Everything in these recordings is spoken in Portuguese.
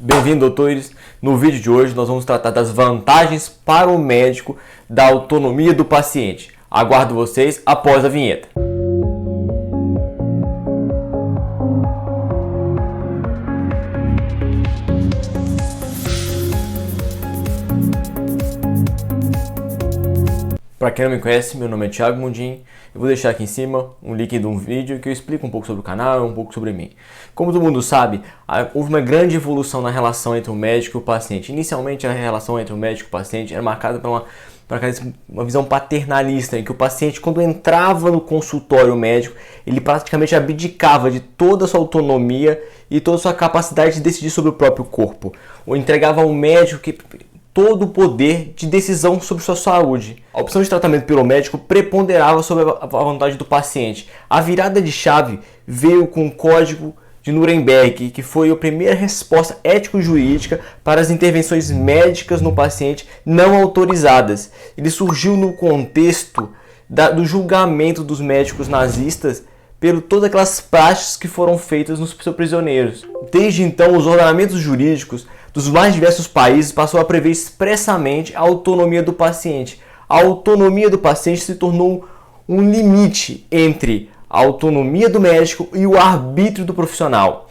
Bem-vindo, doutores! No vídeo de hoje nós vamos tratar das vantagens para o médico da autonomia do paciente. Aguardo vocês após a vinheta. Para quem não me conhece, meu nome é Thiago Mundim. Eu vou deixar aqui em cima um link de um vídeo que eu explico um pouco sobre o canal e um pouco sobre mim. Como todo mundo sabe, houve uma grande evolução na relação entre o médico e o paciente. Inicialmente, a relação entre o médico e o paciente era marcada por uma visão paternalista, em que o paciente, quando entrava no consultório médico, ele praticamente abdicava de toda a sua autonomia e toda a sua capacidade de decidir sobre o próprio corpo. Ou entregava ao médico todo o poder de decisão sobre sua saúde. A opção de tratamento pelo médico preponderava sobre a vontade do paciente. A virada de chave veio com o Código de Nuremberg, que foi a primeira resposta ético-jurídica para as intervenções médicas no paciente não autorizadas. Ele surgiu no contexto do julgamento dos médicos nazistas por todas aquelas práticas que foram feitas nos seus prisioneiros. Desde então, os ordenamentos jurídicos dos mais diversos países passou a prever expressamente a autonomia do paciente. A autonomia do paciente se tornou um limite entre a autonomia do médico e o arbítrio do profissional.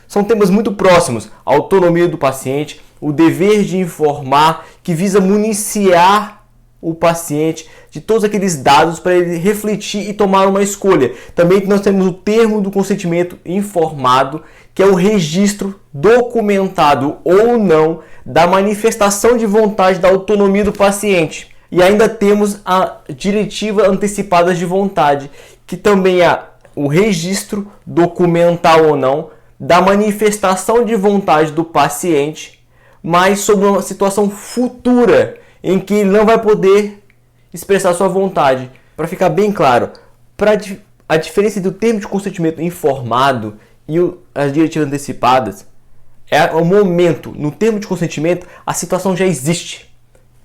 São temas muito próximos: a autonomia do paciente, o dever de informar, que visa municiar o paciente de todos aqueles dados para ele refletir e tomar uma escolha. Também nós temos o termo do consentimento informado, que é o registro documentado ou não da manifestação de vontade da autonomia do paciente. E ainda temos a diretiva antecipada de vontade, que também é o registro documental ou não da manifestação de vontade do paciente, mas sobre uma situação futura em que ele não vai poder expressar sua vontade. Para ficar bem claro, a diferença do termo de consentimento informado e as diretivas antecipadas é o momento. No termo de consentimento, a situação já existe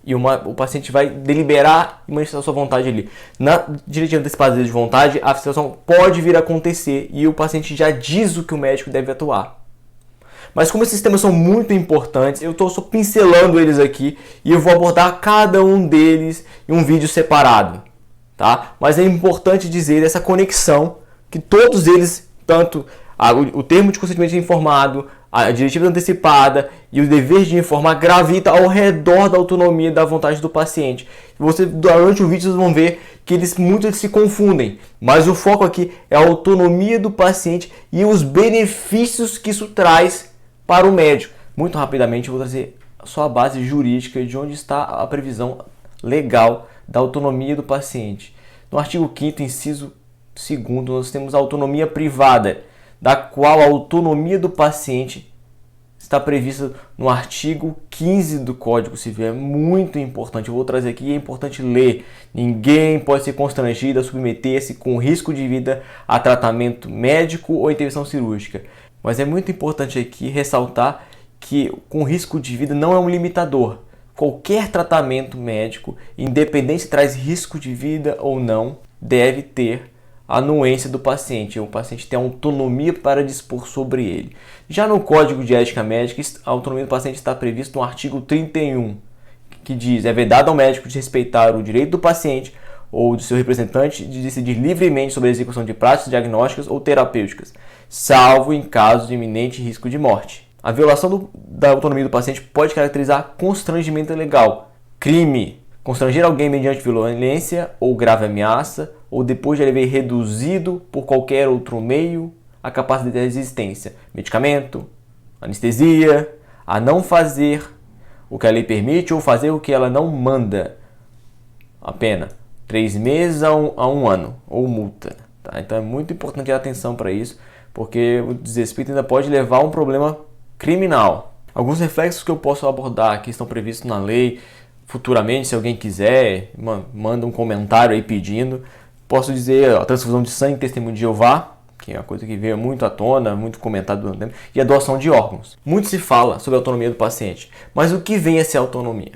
e o paciente vai deliberar e manifestar sua vontade ali. Na diretiva antecipada de vontade, a situação pode vir a acontecer e o paciente já diz o que o médico deve atuar. Mas como esses temas são muito importantes, eu estou só pincelando eles aqui e eu vou abordar cada um deles em um vídeo separado, tá? Mas é importante dizer essa conexão, que todos eles, tanto o termo de consentimento informado, a diretiva antecipada e o dever de informar, gravita ao redor da autonomia e da vontade do paciente. Durante o vídeo vocês vão ver que muitos se confundem, mas o foco aqui é a autonomia do paciente e os benefícios que isso traz para o médico. Muito rapidamente eu vou trazer só a base jurídica de onde está a previsão legal da autonomia do paciente. No artigo 5º, inciso 2º, nós temos a autonomia privada, da qual a autonomia do paciente está prevista no artigo 15 do Código Civil. É muito importante, eu vou trazer aqui, é importante ler. Ninguém pode ser constrangido a submeter-se com risco de vida a tratamento médico ou intervenção cirúrgica. Mas é muito importante aqui ressaltar que com risco de vida não é um limitador. Qualquer tratamento médico, independente se traz risco de vida ou não, deve ter a anuência do paciente. O paciente tem autonomia para dispor sobre ele. Já no Código de Ética Médica, a autonomia do paciente está prevista no artigo 31, que diz: é vedado ao médico de respeitar o direito do paciente ou do seu representante de decidir livremente sobre a execução de práticas diagnósticas ou terapêuticas, salvo em caso de iminente risco de morte. A violação da autonomia do paciente pode caracterizar constrangimento ilegal, crime, constranger alguém mediante violência ou grave ameaça, ou depois de ele haver reduzido por qualquer outro meio a capacidade de resistência, medicamento, anestesia, a não fazer o que a lei permite ou fazer o que ela não manda. A pena 3 meses a um ano, ou multa. Tá? Então é muito importante ter atenção para isso, porque o desrespeito ainda pode levar a um problema criminal. Alguns reflexos que eu posso abordar aqui estão previstos na lei. Futuramente, se alguém quiser, manda um comentário aí pedindo. Posso dizer a transfusão de sangue, testemunho de Jeová, que é uma coisa que veio muito à tona, muito comentado durante o tempo, e a doação de órgãos. Muito se fala sobre a autonomia do paciente, mas o que vem a ser autonomia?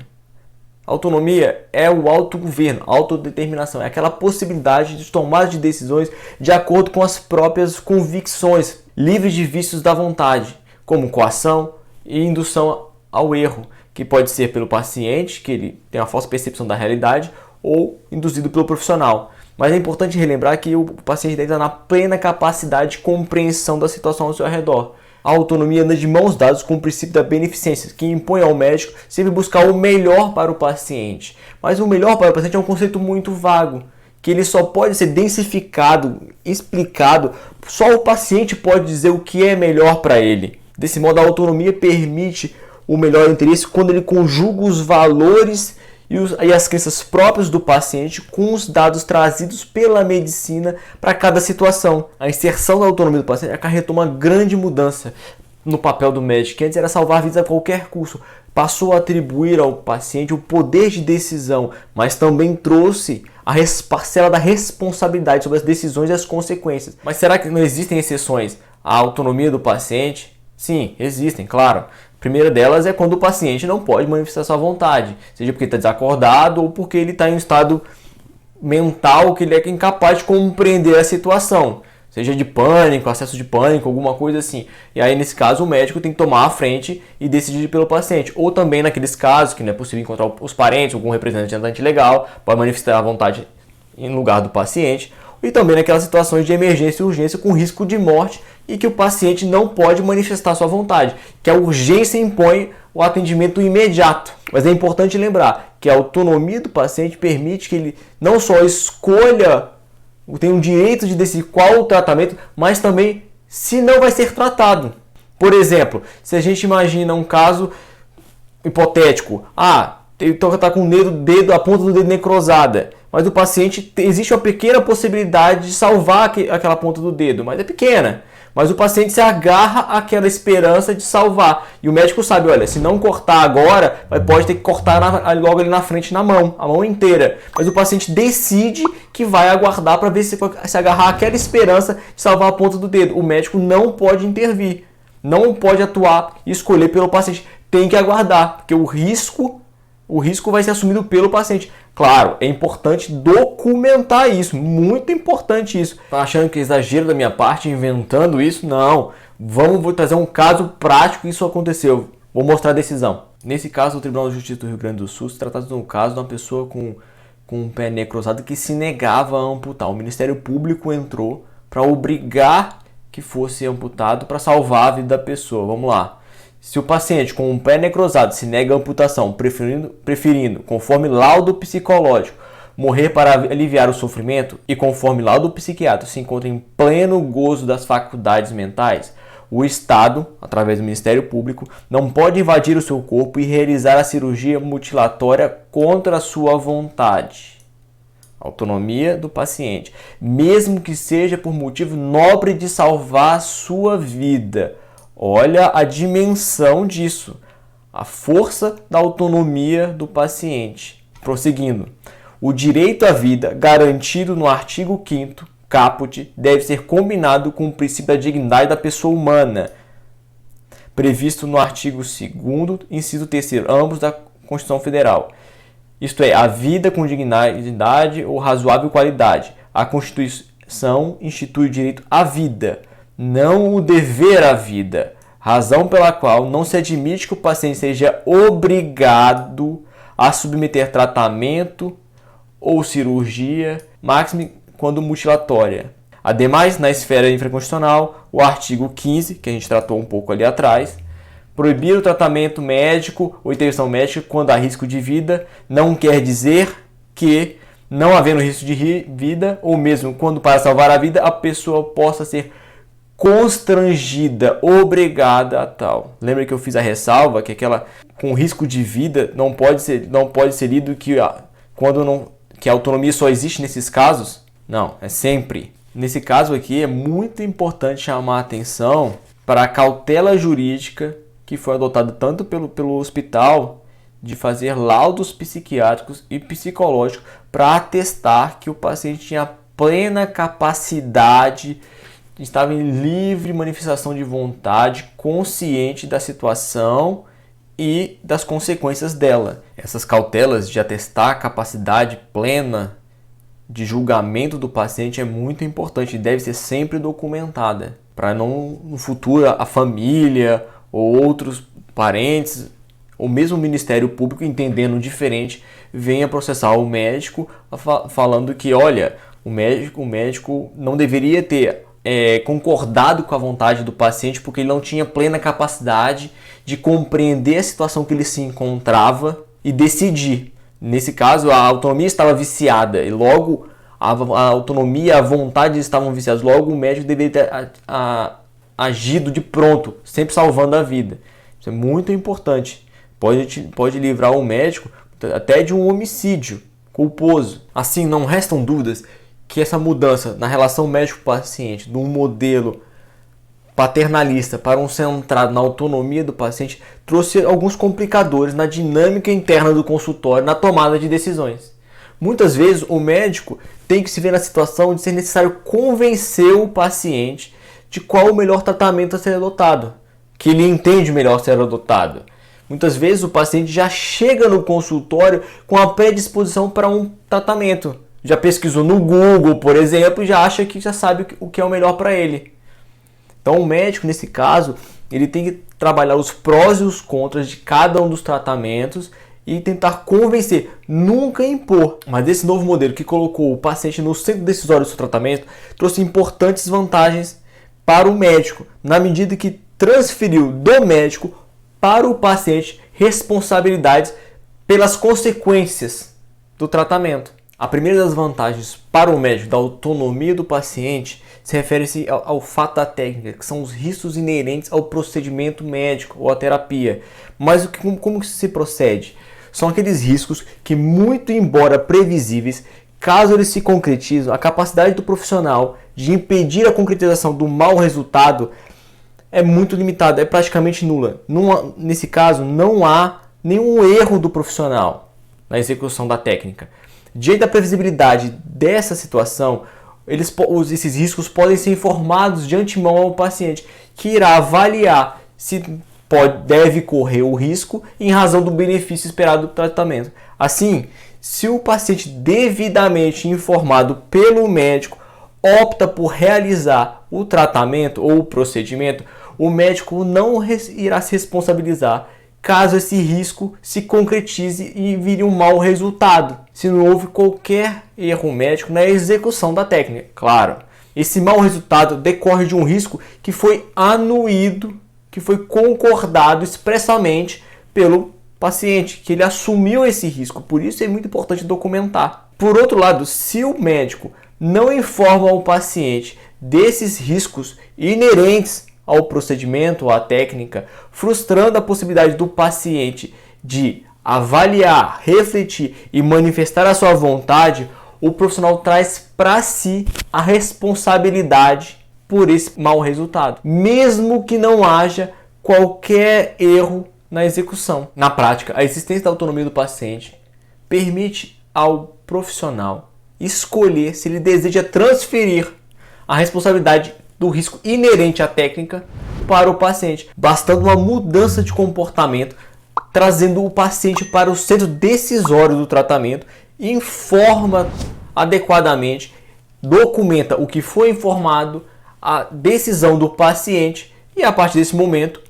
Autonomia é o autogoverno, autodeterminação, é aquela possibilidade de tomar de decisões de acordo com as próprias convicções, livres de vícios da vontade, como coação, e indução ao erro, que pode ser pelo paciente, que ele tem uma falsa percepção da realidade, ou induzido pelo profissional. Mas é importante relembrar que o paciente deve estar na plena capacidade de compreensão da situação ao seu redor. A autonomia anda de mãos dadas com o princípio da beneficência, que impõe ao médico sempre buscar o melhor para o paciente. Mas o melhor para o paciente é um conceito muito vago, que ele só pode ser densificado, explicado, só o paciente pode dizer o que é melhor para ele. Desse modo, a autonomia permite o melhor interesse quando ele conjuga os valores e as crenças próprias do paciente com os dados trazidos pela medicina para cada situação. A inserção da autonomia do paciente acarretou uma grande mudança no papel do médico, que antes era salvar vidas a qualquer custo. Passou a atribuir ao paciente o poder de decisão, mas também trouxe a parcela da responsabilidade sobre as decisões e as consequências. Mas será que não existem exceções à autonomia do paciente? Sim, existem, claro. A primeira delas é quando o paciente não pode manifestar sua vontade, seja porque está desacordado ou porque ele está em um estado mental que ele é incapaz de compreender a situação, seja de pânico, acesso de pânico, alguma coisa assim. E aí, nesse caso, o médico tem que tomar a frente e decidir pelo paciente. Ou também naqueles casos que não é possível encontrar os parentes, algum representante legal, pode manifestar a vontade em lugar do paciente. E também naquelas situações de emergência e urgência com risco de morte e que o paciente não pode manifestar sua vontade, que a urgência impõe o atendimento imediato. Mas é importante lembrar que a autonomia do paciente permite que ele não só escolha, tem o direito de decidir qual o tratamento, mas também se não vai ser tratado. Por exemplo, se a gente imagina um caso hipotético, ele está com a ponta do dedo necrosada, mas o paciente, existe uma pequena possibilidade de salvar aquela ponta do dedo, mas é pequena. Mas o paciente se agarra àquela esperança de salvar. E o médico sabe, olha, se não cortar agora, pode ter que cortar logo ali na frente na mão, a mão inteira. Mas o paciente decide que vai aguardar para ver se agarrar àquela esperança de salvar a ponta do dedo. O médico não pode intervir, não pode atuar e escolher pelo paciente. Tem que aguardar, porque o risco vai ser assumido pelo paciente. Claro, é importante documentar isso, muito importante isso. Tá achando que é exagero da minha parte inventando isso? Não, vou trazer um caso prático que isso aconteceu. Vou mostrar a decisão. Nesse caso, o Tribunal de Justiça do Rio Grande do Sul se tratava de um caso de uma pessoa com um pé necrosado que se negava a amputar. O Ministério Público entrou para obrigar que fosse amputado para salvar a vida da pessoa. Vamos lá. Se o paciente com um pé necrosado se nega à amputação, preferindo, conforme laudo psicológico, morrer para aliviar o sofrimento e conforme laudo psiquiátrico se encontra em pleno gozo das faculdades mentais, o Estado, através do Ministério Público, não pode invadir o seu corpo e realizar a cirurgia mutilatória contra a sua vontade. Autonomia do paciente, mesmo que seja por motivo nobre de salvar a sua vida. Olha a dimensão disso, a força da autonomia do paciente. Prosseguindo, o direito à vida garantido no artigo 5º, caput, deve ser combinado com o princípio da dignidade da pessoa humana, previsto no artigo 2º, inciso 3º, ambos da Constituição Federal. Isto é, a vida com dignidade ou razoável qualidade. A Constituição institui o direito à vida, não o dever à vida, razão pela qual não se admite que o paciente seja obrigado a submeter tratamento ou cirurgia, máxime quando mutilatória. Ademais, na esfera infraconstitucional, o artigo 15, que a gente tratou um pouco ali atrás, proibir o tratamento médico ou intervenção médica quando há risco de vida não quer dizer que, não havendo risco de vida, ou mesmo quando para salvar a vida, a pessoa possa ser constrangida, obrigada a tal. Lembra que eu fiz a ressalva que aquela com risco de vida não pode ser lido que que a autonomia só existe nesses casos? Não, é sempre. Nesse caso aqui é muito importante chamar a atenção para a cautela jurídica que foi adotada tanto pelo hospital de fazer laudos psiquiátricos e psicológicos para atestar que o paciente tinha plena capacidade, estava em livre manifestação de vontade, consciente da situação e das consequências dela. Essas cautelas de atestar a capacidade plena de julgamento do paciente é muito importante e deve ser sempre documentada, para não no futuro a família ou outros parentes, ou mesmo o Ministério Público, entendendo diferente, venha processar o médico falando que, olha, o médico não deveria ter concordado com a vontade do paciente porque ele não tinha plena capacidade de compreender a situação que ele se encontrava e decidir. Nesse caso, a autonomia estava viciada e logo a autonomia e a vontade estavam viciados. Logo, o médico deveria ter agido de pronto, sempre salvando a vida. Isso é muito importante. Pode livrar o médico até de um homicídio culposo. Assim, não restam dúvidas que essa mudança na relação médico-paciente, de um modelo paternalista para um centrado na autonomia do paciente, trouxe alguns complicadores na dinâmica interna do consultório, na tomada de decisões. Muitas vezes o médico tem que se ver na situação de ser necessário convencer o paciente de qual o melhor tratamento a ser adotado, que ele entende melhor ser adotado. Muitas vezes o paciente já chega no consultório com a predisposição para um tratamento. Já pesquisou no Google, por exemplo, e já acha que já sabe o que é o melhor para ele. Então o médico, nesse caso, ele tem que trabalhar os prós e os contras de cada um dos tratamentos e tentar convencer, nunca impor. Mas esse novo modelo que colocou o paciente no centro decisório do seu tratamento trouxe importantes vantagens para o médico, na medida que transferiu do médico para o paciente responsabilidades pelas consequências do tratamento. A primeira das vantagens para o médico da autonomia do paciente se refere-se ao fato da técnica, que são os riscos inerentes ao procedimento médico ou à terapia. Mas como que se procede? São aqueles riscos que, muito embora previsíveis, caso eles se concretizem, a capacidade do profissional de impedir a concretização do mau resultado é muito limitada, é praticamente nula. Nesse caso, não há nenhum erro do profissional na execução da técnica. Diante da previsibilidade dessa situação, esses riscos podem ser informados de antemão ao paciente, que irá avaliar se deve correr o risco em razão do benefício esperado do tratamento. Assim, se o paciente devidamente informado pelo médico opta por realizar o tratamento ou o procedimento, o médico não irá se responsabilizar caso esse risco se concretize e vire um mau resultado, se não houve qualquer erro médico na execução da técnica. Claro, esse mau resultado decorre de um risco que foi anuído, que foi concordado expressamente pelo paciente, que ele assumiu esse risco. Por isso é muito importante documentar. Por outro lado, se o médico não informa o paciente desses riscos inerentes ao procedimento ou à técnica, frustrando a possibilidade do paciente de avaliar, refletir e manifestar a sua vontade, o profissional traz para si a responsabilidade por esse mau resultado, mesmo que não haja qualquer erro na execução. Na prática, a existência da autonomia do paciente permite ao profissional escolher se ele deseja transferir a responsabilidade do risco inerente à técnica para o paciente, bastando uma mudança de comportamento, trazendo o paciente para o centro decisório do tratamento, informa adequadamente, documenta o que foi informado, a decisão do paciente, e a partir desse momento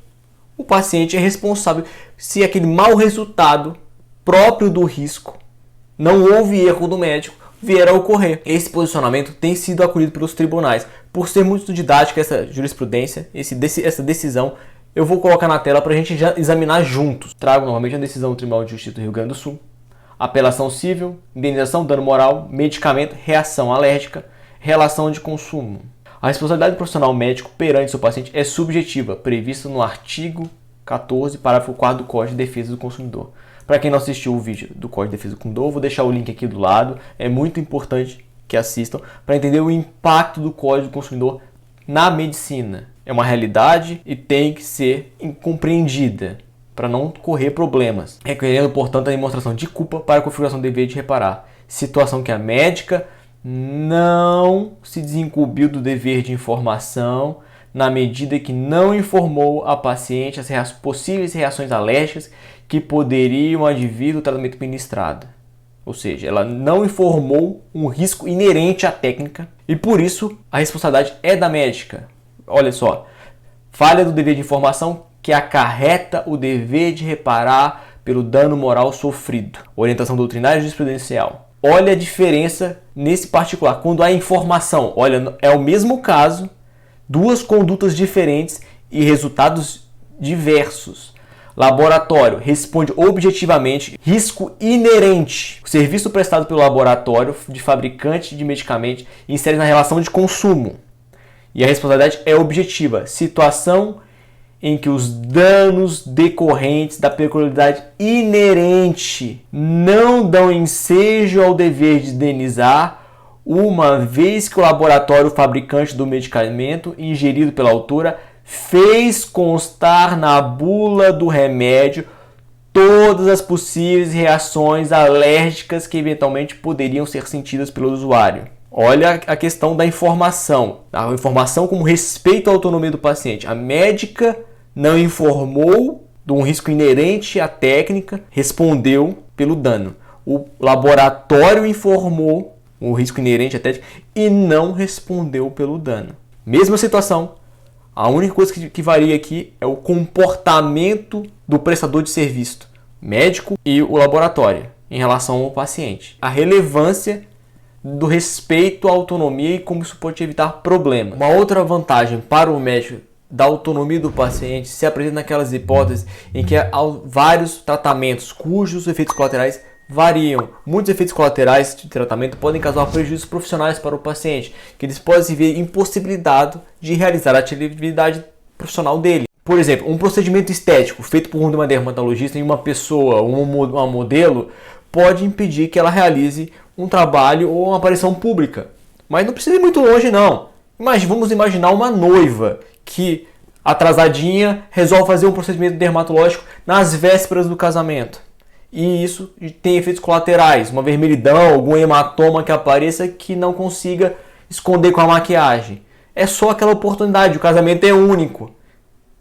o paciente é responsável se aquele mau resultado próprio do risco, não houve erro do médico, vier a ocorrer. Esse posicionamento tem sido acolhido pelos tribunais. Por ser muito didática essa jurisprudência, essa decisão, eu vou colocar na tela para a gente já examinar juntos. Trago novamente a decisão do Tribunal de Justiça do Rio Grande do Sul, apelação civil, indenização, dano moral, medicamento, reação alérgica, relação de consumo. A responsabilidade do profissional médico perante seu paciente é subjetiva, prevista no artigo 14, parágrafo 4 do Código de Defesa do Consumidor. Para quem não assistiu o vídeo do Código de Defesa do Consumidor, vou deixar o link aqui do lado. É muito importante que assistam para entender o impacto do Código do Consumidor na medicina. É uma realidade e tem que ser compreendida para não correr problemas. Requerendo, portanto, a demonstração de culpa para a configuração do dever de reparar. Situação que a médica não se desincumbiu do dever de informação na medida que não informou a paciente as possíveis reações alérgicas que poderiam advir do tratamento ministrado. Ou seja, ela não informou um risco inerente à técnica e por isso a responsabilidade é da médica. Olha só, falha do dever de informação que acarreta o dever de reparar pelo dano moral sofrido. Orientação doutrinária e jurisprudencial. Olha a diferença nesse particular. Quando há informação, olha, é o mesmo caso, duas condutas diferentes e resultados diversos. Laboratório responde objetivamente risco inerente. O serviço prestado pelo laboratório de fabricante de medicamento insere na relação de consumo. E a responsabilidade é objetiva. Situação em que os danos decorrentes da peculiaridade inerente não dão ensejo ao dever de indenizar, uma vez que o laboratório fabricante do medicamento ingerido pela autora fez constar na bula do remédio todas as possíveis reações alérgicas que eventualmente poderiam ser sentidas pelo usuário. Olha a questão da informação. A informação como respeito à autonomia do paciente. A médica não informou de um risco inerente à técnica, respondeu pelo dano. O laboratório informou o risco inerente à técnica e não respondeu pelo dano. Mesma situação. A única coisa que varia aqui é o comportamento do prestador de serviço, médico e o laboratório, em relação ao paciente. A relevância do respeito à autonomia e como isso pode evitar problemas. Uma outra vantagem para o médico da autonomia do paciente se apresenta naquelas hipóteses em que há vários tratamentos cujos efeitos colaterais variam. Muitos efeitos colaterais de tratamento podem causar prejuízos profissionais para o paciente, que eles podem se ver impossibilitado de realizar a atividade profissional dele. Por exemplo, um procedimento estético feito por uma dermatologista em uma pessoa, uma modelo, pode impedir que ela realize um trabalho ou uma aparição pública. Mas não precisa ir muito longe não. Vamos imaginar uma noiva que, atrasadinha, resolve fazer um procedimento dermatológico nas vésperas do casamento. E isso tem efeitos colaterais, uma vermelhidão, algum hematoma que apareça que não consiga esconder com a maquiagem. É só aquela oportunidade, o casamento é único.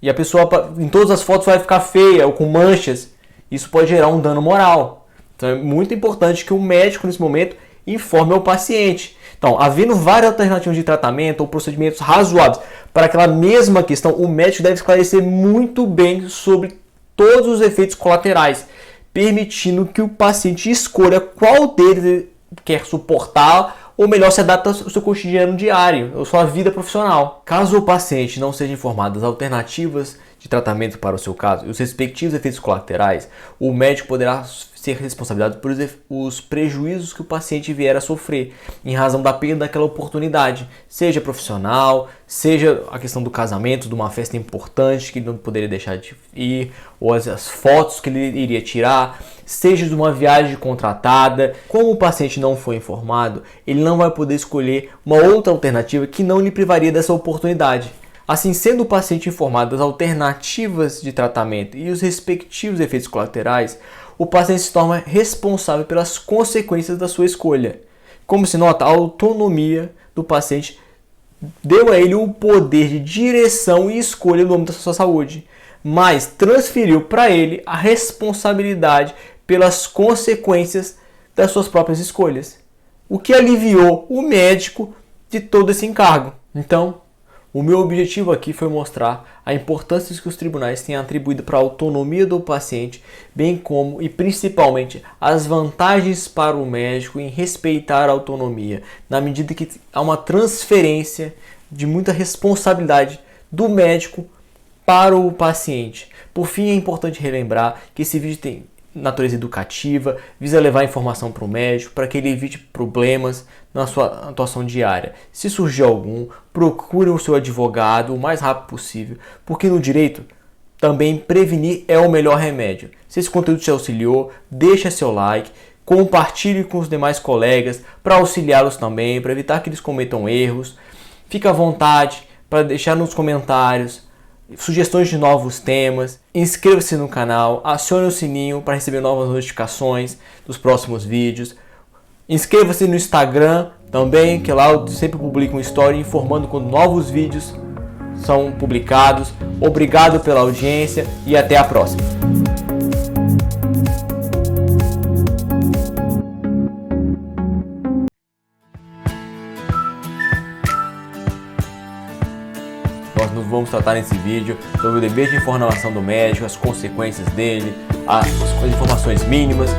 E a pessoa em todas as fotos vai ficar feia ou com manchas. Isso pode gerar um dano moral. Então é muito importante que o médico nesse momento informe ao paciente. Então, havendo várias alternativas de tratamento ou procedimentos razoáveis para aquela mesma questão, o médico deve esclarecer muito bem sobre todos os efeitos colaterais, permitindo que o paciente escolha qual deles ele quer suportar ou melhor se adapta ao seu cotidiano diário, ou sua vida profissional. Caso o paciente não seja informado das alternativas de tratamento para o seu caso e os respectivos efeitos colaterais, o médico poderá ser responsabilizado por os prejuízos que o paciente vier a sofrer em razão da perda daquela oportunidade, seja profissional, seja a questão do casamento, de uma festa importante que ele não poderia deixar de ir, ou as fotos que ele iria tirar, seja de uma viagem contratada. Como o paciente não foi informado, ele não vai poder escolher uma outra alternativa que não lhe privaria dessa oportunidade. Assim, sendo o paciente informado das alternativas de tratamento e os respectivos efeitos colaterais, o paciente se torna responsável pelas consequências da sua escolha. Como se nota, a autonomia do paciente deu a ele o poder de direção e escolha no âmbito da sua saúde, mas transferiu para ele a responsabilidade pelas consequências das suas próprias escolhas, o que aliviou o médico de todo esse encargo. Então, o meu objetivo aqui foi mostrar a importância que os tribunais têm atribuído para a autonomia do paciente, bem como e principalmente as vantagens para o médico em respeitar a autonomia, na medida que há uma transferência de muita responsabilidade do médico para o paciente. Por fim, é importante relembrar que esse vídeo tem natureza educativa, visa levar informação para o médico para que ele evite problemas na sua atuação diária. Se surgir algum, procure o seu advogado o mais rápido possível, porque no direito também prevenir é o melhor remédio. Se esse conteúdo te auxiliou, deixa seu like, compartilhe com os demais colegas para auxiliá-los também, para evitar que eles cometam erros. Fique à vontade para deixar nos comentários sugestões de novos temas, inscreva-se no canal, acione o sininho para receber novas notificações dos próximos vídeos. Inscreva-se no Instagram também, que lá eu sempre publico uma story informando quando novos vídeos são publicados. Obrigado pela audiência e até a próxima. Nós vamos tratar nesse vídeo sobre o dever de informação do médico, as consequências dele, as informações mínimas